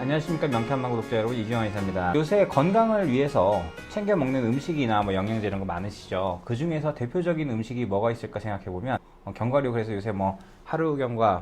안녕하십니까. 명태한방 구독자 여러분, 이주영 의사입니다. 요새 건강을 위해서 챙겨 먹는 음식이나 영양제 이런 거 많으시죠. 그 중에서 대표적인 음식이 뭐가 있을까 생각해보면 견과류. 그래서 요새 하루경과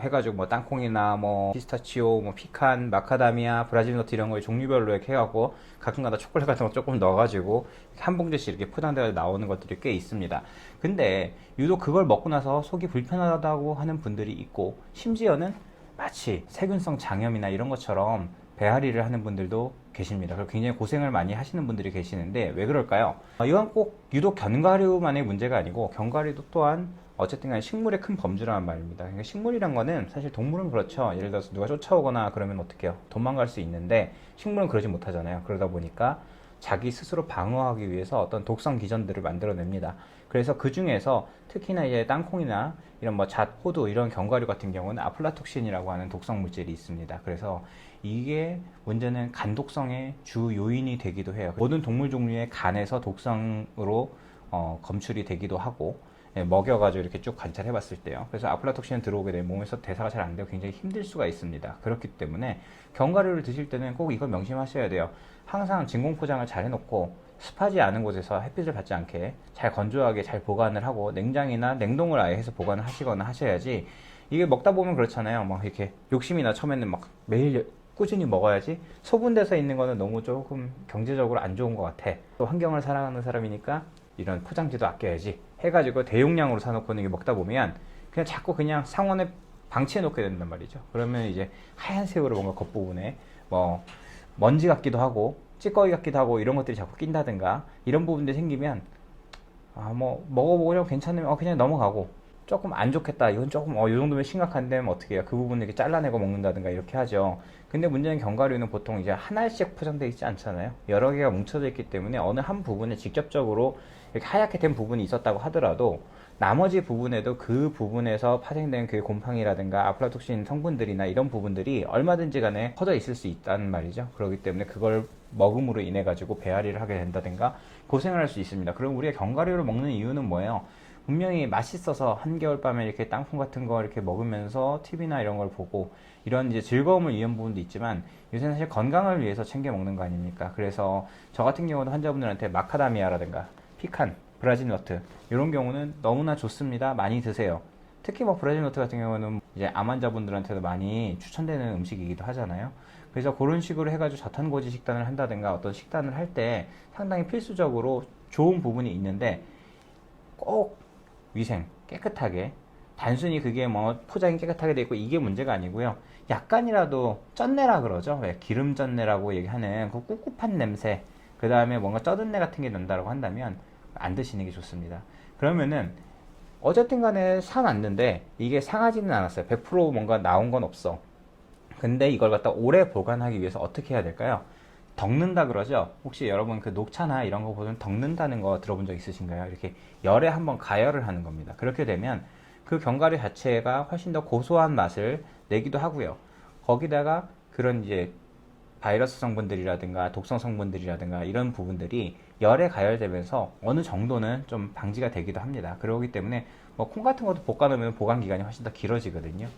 해가지고 땅콩이나 피스타치오, 피칸, 마카다미아, 브라질 너트 이런 거 종류별로 이렇게 해갖고 가끔가다 초콜릿 같은 거 조금 넣어가지고 한 봉지씩 이렇게 포장되어 나오는 것들이 꽤 있습니다. 근데 유독 그걸 먹고 나서 속이 불편하다고 하는 분들이 있고, 심지어는 마치 세균성 장염이나 이런 것처럼 배앓이를 하는 분들도 계십니다. 그리고 굉장히 고생을 많이 하시는 분들이 계시는데 왜 그럴까요? 이건 꼭 유독 견과류만의 문제가 아니고, 견과류도 또한 어쨌든 간에 식물의 큰 범주라는 말입니다. 그러니까 식물이란 거는 사실 동물은 그렇죠. 예를 들어서 누가 쫓아오거나 그러면 어떡해요? 도망갈 수 있는데 식물은 그러지 못하잖아요. 그러다 보니까 자기 스스로 방어하기 위해서 어떤 독성 기전들을 만들어냅니다. 그래서 그 중에서 특히나 이제 땅콩이나 이런 잣, 호두 이런 견과류 같은 경우는 아플라톡신이라고 하는 독성 물질이 있습니다. 그래서 이게 문제는 간 독성의 주 요인이 되기도 해요. 모든 동물 종류의 간에서 독성으로 검출이 되기도 하고, 먹여가지고 이렇게 쭉 관찰해 봤을 때요. 그래서 아플라톡신 들어오게 되면 몸에서 대사가 잘 안 되고 굉장히 힘들 수가 있습니다. 그렇기 때문에 견과류를 드실 때는 꼭 이걸 명심하셔야 돼요. 항상 진공 포장을 잘 해놓고 습하지 않은 곳에서 햇빛을 받지 않게 잘 건조하게 잘 보관을 하고, 냉장이나 냉동을 아예 해서 보관을 하시거나 하셔야지. 이게 먹다 보면 그렇잖아요. 이렇게 욕심이 나. 처음에는 매일 꾸준히 먹어야지. 소분돼서 있는 거는 너무 조금 경제적으로 안 좋은 것 같아. 또 환경을 사랑하는 사람이니까 이런 포장지도 아껴야지 해가지고 대용량으로 사놓고 이게 먹다 보면 그냥 자꾸 그냥 상온에 방치해 놓게 된단 말이죠. 그러면 이제 하얀색으로 뭔가 겉부분에 먼지 같기도 하고 찌꺼기 같기도 하고 이런 것들이 자꾸 낀다든가 이런 부분들이 생기면 먹어보려고 괜찮으면 그냥 넘어가고, 조금 안 좋겠다, 이건 조금 이 정도면 심각한데 어떻게 해요? 그 부분을 이렇게 잘라내고 먹는다든가 이렇게 하죠. 근데 문제는 견과류는 보통 이제 하나씩 포장되어 있지 않잖아요. 여러 개가 뭉쳐져 있기 때문에 어느 한 부분에 직접적으로 이렇게 하얗게 된 부분이 있었다고 하더라도 나머지 부분에도 그 부분에서 파생된 그 곰팡이라든가 아플라톡신 성분들이나 이런 부분들이 얼마든지 간에 퍼져 있을 수 있다는 말이죠. 그렇기 때문에 그걸 먹음으로 인해 가지고 배앓이를 하게 된다든가 고생을 할 수 있습니다. 그럼 우리가 견과류를 먹는 이유는 뭐예요? 분명히 맛있어서 한겨울밤에 이렇게 땅콩 같은 거 이렇게 먹으면서 TV나 이런 걸 보고 이런 이제 즐거움을 위한 부분도 있지만, 요새는 사실 건강을 위해서 챙겨 먹는 거 아닙니까? 그래서 저 같은 경우도 환자분들한테 마카다미아라든가 피칸, 브라질 너트 이런 경우는 너무나 좋습니다. 많이 드세요. 특히 브라질 너트 같은 경우는 이제 암 환자분들한테도 많이 추천되는 음식이기도 하잖아요. 그래서 그런 식으로 해가지고 저탄고지 식단을 한다든가 어떤 식단을 할 때 상당히 필수적으로 좋은 부분이 있는데, 꼭 위생 깨끗하게, 단순히 그게 포장이 깨끗하게 돼 있고 이게 문제가 아니고요. 약간이라도 쩐내라 그러죠. 기름 쩐내라고 얘기하는 그 꿉꿉한 냄새, 그 다음에 뭔가 쩌든내 같은 게 난다고 한다면 안 드시는 게 좋습니다. 그러면은 어쨌든 간에 사놨는데 이게 상하지는 않았어요. 100% 뭔가 나온 건 없어. 근데 이걸 갖다 오래 보관하기 위해서 어떻게 해야 될까요? 덕는다 그러죠. 혹시 여러분 그 녹차나 이런 거 보면 덕는다는 거 들어본 적 있으신가요? 이렇게 열에 한번 가열을 하는 겁니다. 그렇게 되면 그 견과류 자체가 훨씬 더 고소한 맛을 내기도 하고요. 거기다가 그런 이제 바이러스 성분들이라든가 독성 성분들이라든가 이런 부분들이 열에 가열되면서 어느 정도는 좀 방지가 되기도 합니다. 그렇기 때문에 콩 같은 것도 볶아놓으면 보관 기간이 훨씬 더 길어지거든요.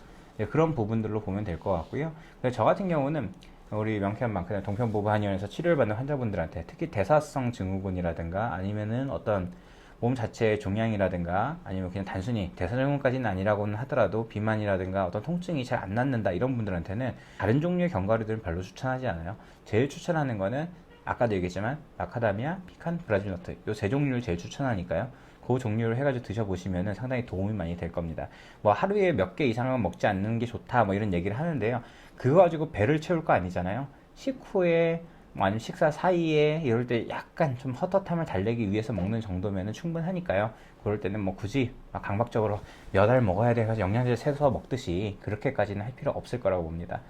그런 부분들로 보면 될 것 같고요. 저 같은 경우는 우리 명태한방 동편부부 한의원에서 치료를 받는 환자분들한테 특히 대사성 증후군이라든가 아니면은 어떤 몸 자체의 종양이라든가 아니면 그냥 단순히 대사증후군까지는 아니라고는 하더라도 비만이라든가 어떤 통증이 잘 안 낫는다 이런 분들한테는 다른 종류의 견과류들은 별로 추천하지 않아요. 제일 추천하는 거는 아까도 얘기했지만 마카다미아, 피칸, 브라질 너트 이 세 종류를 제일 추천하니까요. 그 종류를 해가지고 드셔보시면 상당히 도움이 많이 될 겁니다. 하루에 몇 개 이상은 먹지 않는 게 좋다 이런 얘기를 하는데요. 그거 가지고 배를 채울 거 아니잖아요. 식후에 아니면 식사 사이에 이럴 때 약간 좀 헛헛함을 달래기 위해서 먹는 정도면 충분하니까요. 그럴 때는 굳이 강박적으로 몇 알 먹어야 돼가지고 영양제 세서 먹듯이 그렇게까지는 할 필요 없을 거라고 봅니다.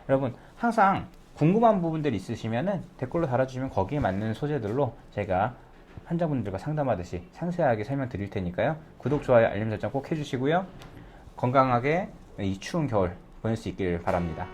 여러분 항상 궁금한 부분들 있으시면은 댓글로 달아주시면 거기에 맞는 소재들로 제가 환자분들과 상담하듯이 상세하게 설명드릴 테니까요. 구독, 좋아요, 알림 설정 꼭 해주시고요. 건강하게 이 추운 겨울 보낼 수 있길 바랍니다.